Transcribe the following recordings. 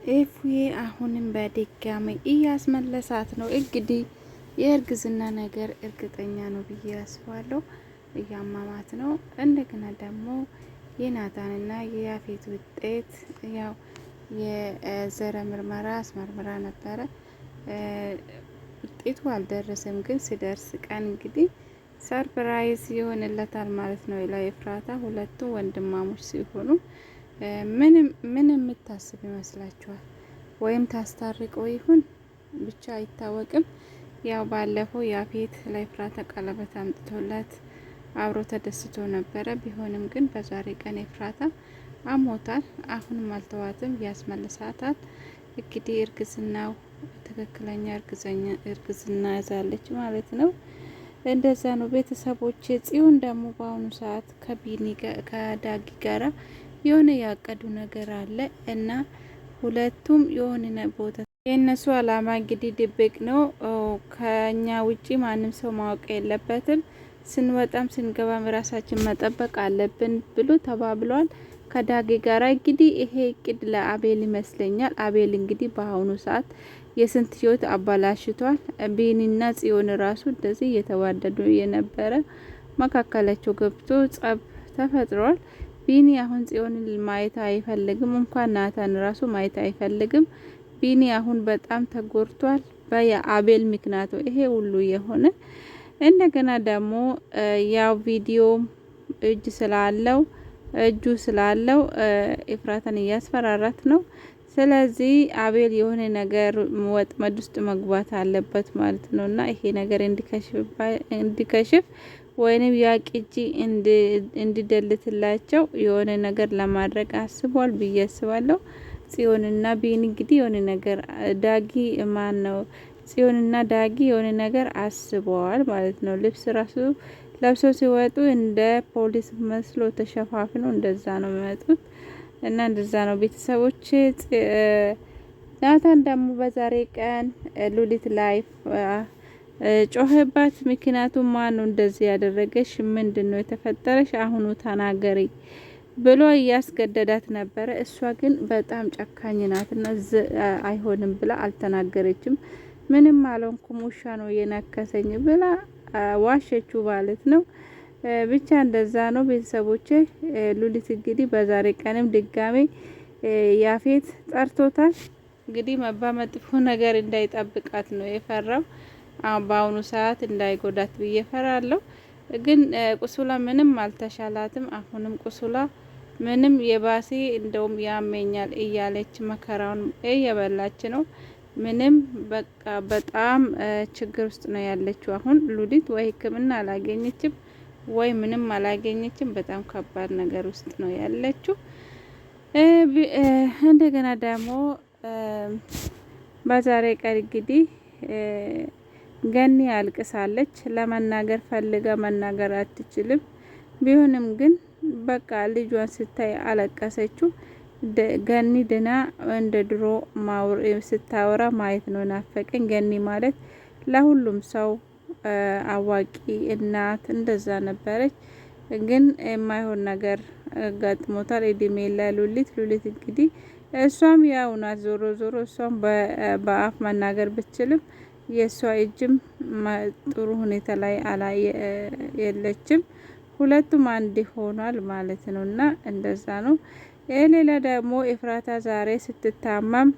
ኤፉዬ አሁንም በድጋሚ እያስመለሳት ነው። እንግዲህ የእርግዝና ነገር እርግጠኛ ነው ብዬ አስባለሁ። እያማማት ነው። እንደገና ደግሞ የናታንና የያፌት ውጤት ያው የዘረ ምርመራ አስመርምራ ነበረ። ውጤቱ አልደረሰም፣ ግን ሲደርስ ቀን እንግዲህ ሰርፕራይዝ ይሆንለታል ማለት ነው። ለኤፍራታ ሁለቱ ወንድማሞች ሲሆኑ ምን የምታስብ ይመስላችኋል? ወይም ታስታርቀው ይሁን ብቻ አይታወቅም። ያው ባለፈው ያፌት ለኤፍራታ ቀለበት አምጥቶላት አብሮ ተደስቶ ነበረ። ቢሆንም ግን በዛሬ ቀን ኤፍራታ አሞታል። አሁንም አልተዋትም፣ ያስመልሳታል። እንግዲህ እርግዝናው ትክክለኛ እርግዝና ያዛለች ማለት ነው። እንደዛ ነው ቤተሰቦች። ጽዮን ደግሞ በአሁኑ ሰዓት ከዳጊ ጋራ የሆነ ያቀዱ ነገር አለ እና ሁለቱም የሆነ ቦታ የእነሱ አላማ እንግዲህ ድብቅ ነው። ከኛ ውጪ ማንም ሰው ማወቅ የለበትም። ስንወጣም ስንገባም ራሳችን መጠበቅ አለብን ብሎ ተባብሏል ከዳጊ ጋራ። እንግዲህ ይሄ እቅድ ለአቤል ይመስለኛል። አቤል እንግዲህ በአሁኑ ሰዓት የስንት ህይወት አባላሽቷል። ቢኒና ጽዮን ራሱ እንደዚህ እየተዋደዱ የነበረ መካከላቸው ገብቶ ጸብ ተፈጥሯል። ቢኒ አሁን ጽዮንን ማየት አይፈልግም። እንኳን ናታን ራሱ ማየት አይፈልግም። ቢኒ አሁን በጣም ተጎድቷል በአቤል ምክንያቱ ይሄ ሁሉ የሆነ። እንደገና ደግሞ ያው ቪዲዮ እጁ ስላለው ኤፍራታን እያስፈራራት ነው። ስለዚህ አቤል የሆነ ነገር ወጥመድ ውስጥ መግባት አለበት ማለት ነው እና ይሄ ነገር እንዲከሽፍ ወይንም ያቂጂ እንዲደልትላቸው የሆነ ነገር ለማድረግ አስቧል ብዬ አስባለሁ። ጽዮንና ቢኒ እንግዲህ የሆነ ነገር ጽዮንና ዳጊ የሆነ ነገር አስበዋል ማለት ነው። ልብስ ራሱ ለብሰው ሲወጡ እንደ ፖሊስ መስሎ ተሸፋፍነው እንደዛ ነው የሚመጡት እና እንደዛ ነው ቤተሰቦች። ናታን ደግሞ በዛሬ ቀን ሉሊት ላይፍ ጮኸባት። ምክንያቱም ማን ነው እንደዚህ ያደረገሽ? ምንድነው የተፈጠረሽ? አሁኑ ተናገሪ ብሎ እያስገደዳት ነበረ። እሷ ግን በጣም ጨካኝ ናትና አይሆንም ብላ አልተናገረችም። ምንም አልሆንኩም ውሻ ነው የነከሰኝ ብላ ዋሸችው ማለት ነው። ብቻ እንደዛ ነው ቤተሰቦቼ። ሉሊት እንግዲህ በዛሬ ቀንም ድጋሜ ያፌት ጠርቶታል። እንግዲህ በመጥፎ ነገር እንዳይጠብቃት ነው የፈራው። በአሁኑ ሰዓት እንዳይጎዳት ብዬ ፈራለሁ። ግን ቁስላ ምንም አልተሻላትም። አሁንም ቁስላ ምንም የባሴ እንደውም ያመኛል እያለች መከራውን እየበላች ነው። ምንም በቃ በጣም ችግር ውስጥ ነው ያለችው። አሁን ሉሊት ወይ ሕክምና አላገኘችም ወይ ምንም አላገኘችም። በጣም ከባድ ነገር ውስጥ ነው ያለችው። እንደገና ደግሞ በዛሬ ቀን እንግዲህ ገኒ አልቅሳለች። ለመናገር ፈልጋ መናገር አትችልም። ቢሆንም ግን በቃ ልጇን ስታይ አለቀሰችው። ገኒ ድና እንደ ድሮ ስታወራ ማየት ነው ናፈቀኝ። ገኒ ማለት ለሁሉም ሰው አዋቂ እናት እንደዛ ነበረች። ግን የማይሆን ነገር ገጥሞታል። እድሜ ለሉሊት። ሉሊት እንግዲህ እሷም ያው ናት። ዞሮ ዞሮ እሷም በአፍ መናገር ብትችልም የእሷ እጅም ጥሩ ሁኔታ ላይ የለችም። ሁለቱም አንድ ሆኗል ማለት ነው እና እንደዛ ነው። ሌላ ደግሞ ኤፍራታ ዛሬ ስትታመም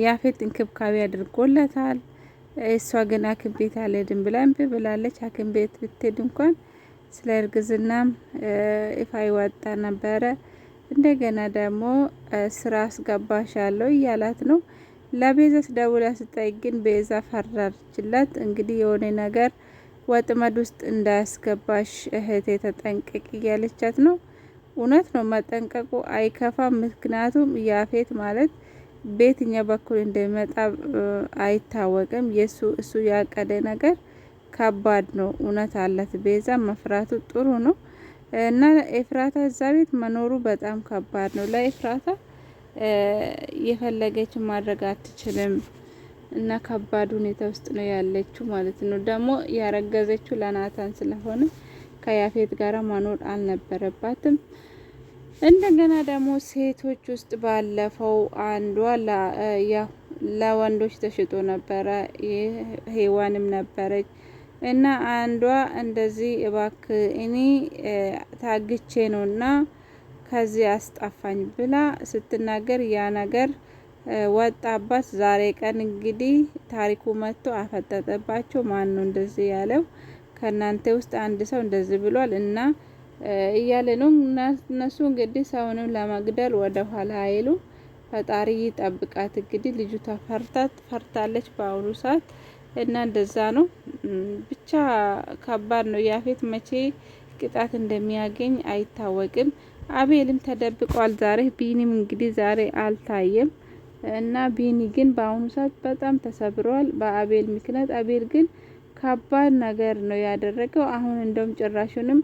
ያፌት እንክብካቤ አድርጎለታል። እሷ ግን ሐኪም ቤት አልሄድም ብላ እምቢ ብላለች። ሐኪም ቤት ብትሄድ እንኳን ስለ እርግዝናም ይፋ ይወጣ ነበረ። እንደገና ደግሞ ስራ አስገባሻለሁ እያላት ነው። ለቤዛስ ደውላ ስጠይቅ ግን ቤዛ ፈራችላት። እንግዲህ የሆነ ነገር ወጥመድ ውስጥ እንዳያስገባሽ እህቴ ተጠንቀቂ እያለቻት ነው። እውነት ነው፣ መጠንቀቁ አይከፋም። ምክንያቱም ያፌት ማለት በየትኛው በኩል እንደሚመጣ አይታወቅም። እሱ ያቀደ ነገር ከባድ ነው። እውነት አላት። ቤዛ መፍራቱ ጥሩ ነው እና ኤፍራታ እዛ ቤት መኖሩ በጣም ከባድ ነው ለኤፍራታ። የፈለገችን ማድረግ አትችልም እና ከባድ ሁኔታ ውስጥ ነው ያለችው ማለት ነው። ደግሞ ያረገዘችው ለናታን ስለሆነ ከያፌት ጋራ መኖር አልነበረባትም። እንደገና ደግሞ ሴቶች ውስጥ ባለፈው አንዷ ለወንዶች ተሽጦ ነበረ፣ ሄዋንም ነበረች እና አንዷ እንደዚህ እባክ እኔ ታግቼ ነውና ከዚህ አስጣፋኝ ብላ ስትናገር ያ ነገር ወጣባት። ዛሬ ቀን እንግዲህ ታሪኩ መጥቶ አፈጠጠባቸው። ማን ነው እንደዚህ ያለው? ከናንተ ውስጥ አንድ ሰው እንደዚህ ብሏል እና እያለ ነው። እነሱ እንግዲህ ሰውንም ለመግደል ወደ ኋላ አይሉ። ፈጣሪ ይጠብቃት። እንግዲህ ልጅቷ ፈርታለች በአሁኑ ሰዓት እና እንደዛ ነው። ብቻ ከባድ ነው። ያፌት መቼ ቅጣት እንደሚያገኝ አይታወቅም። አቤልም ተደብቋል ዛሬ። ቢኒም እንግዲህ ዛሬ አልታየም እና ቢኒ ግን በአሁኑ ሰዓት በጣም ተሰብሯል በአቤል ምክንያት። አቤል ግን ከባድ ነገር ነው ያደረገው። አሁን እንደውም ጭራሹንም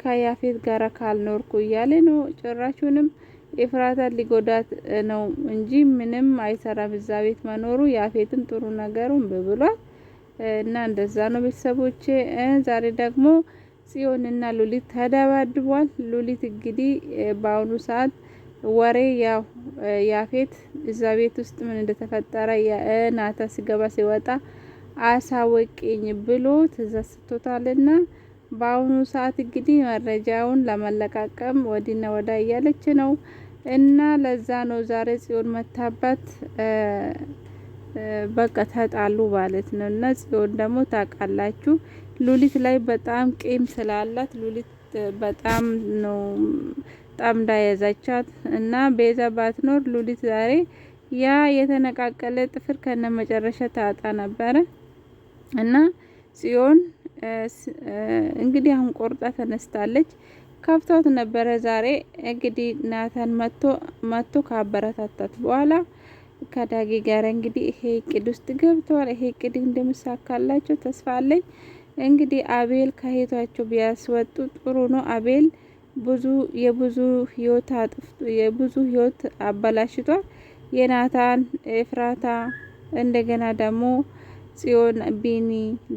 ከያፌት ጋር ካልኖርኩ እያለ ነው። ጭራሹንም ኤፍራታ ሊጎዳት ነው እንጂ ምንም አይሰራም እዛ ቤት መኖሩ። ያፌትም ጥሩ ነገሩን ብብሏል እና እንደዛ ነው ቤተሰቦቼ። ዛሬ ደግሞ ጽዮንና ሉሊት ተደባድቧል። ሉሊት እንግዲህ በአሁኑ ሰዓት ወሬ ያው ያፌት እዛ ቤት ውስጥ ምን እንደተፈጠረ ናታ ሲገባ ሲወጣ አሳወቅኝ ብሎ ተዘስቶታልና በአሁኑ ሰዓት እንግዲህ መረጃውን ለመለቃቀም ወዲና ወዳ እያለች ነው እና ለዛ ነው ዛሬ ጽዮን መታባት በቃ ተጣሉ ማለት ነው። እና ጽዮን ደግሞ ታውቃላችሁ ሉሊት ላይ በጣም ቂም ስላላት ሉሊት በጣም ነው ጠምዳ ያዛቻት እና ቤዛ ባትኖር ሉሊት ዛሬ ያ የተነቃቀለ ጥፍር ከነ መጨረሻ ታጣ ነበረ እና ጽዮን እንግዲህ አሁን ቆርጣ ተነስታለች። ከፍቷት ነበረ ዛሬ እንግዲህ ናታን መቶ ካበረታታት በኋላ ከዳጊ ጋር እንግዲህ ይሄ እቅድ ውስጥ ገብተዋል። ይሄ እቅድ እንደምሳካላቸው ተስፋ አለኝ። እንግዲህ አቤል ከህይወታቸው ቢያስወጡ ጥሩ ነው። አቤል የብዙ ህይወት አበላሽቷል። የናታን ኤፍራታ እንደገና ደግሞ ጽዮን፣ ቢኒ፣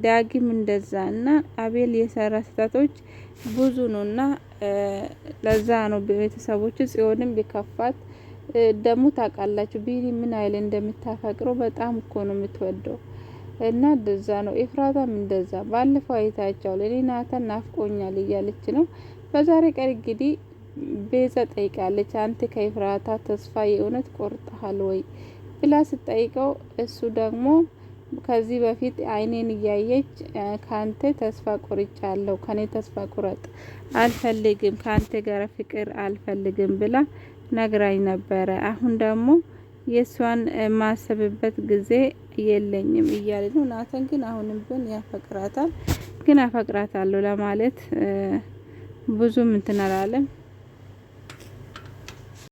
ዳጊም እንደዛ እና አቤል የሰራ ስህተቶች ብዙ ነውና ለዛ ነው ቤተሰቦች ጽዮንም ቢከፋት ደግሞ ታውቃላችሁ ቢኒ ምን አይል እንደምታፈቅረው በጣም እኮ ነው የምትወደው እና እንደዛ ነው። ኤፍራታም እንደዛ ባለፈው አይታቻው ለኔ ናታን ናፍቆኛል እያለች ነው። በዛሬ ቀን እንግዲህ ቤዛ ጠይቃለች። አንተ ከኤፍራታ ተስፋ የእውነት ቆርጠሃል ወይ ብላ ስትጠይቀው እሱ ደግሞ ከዚህ በፊት አይኔን እያየች ካንተ ተስፋ ቆርጫለሁ፣ ከኔ ተስፋ ቁረጥ አልፈልግም፣ ካንተ ጋር ፍቅር አልፈልግም ብላ ነግራኝ ነበረ። አሁን ደግሞ የሷን ማሰብበት ጊዜ የለኝም እያለ ነው። ናታን ግን አሁንም ቢሆን ያፈቅራታል። ግን አፈቅራታለሁ ለማለት ብዙም እንትን አላለም።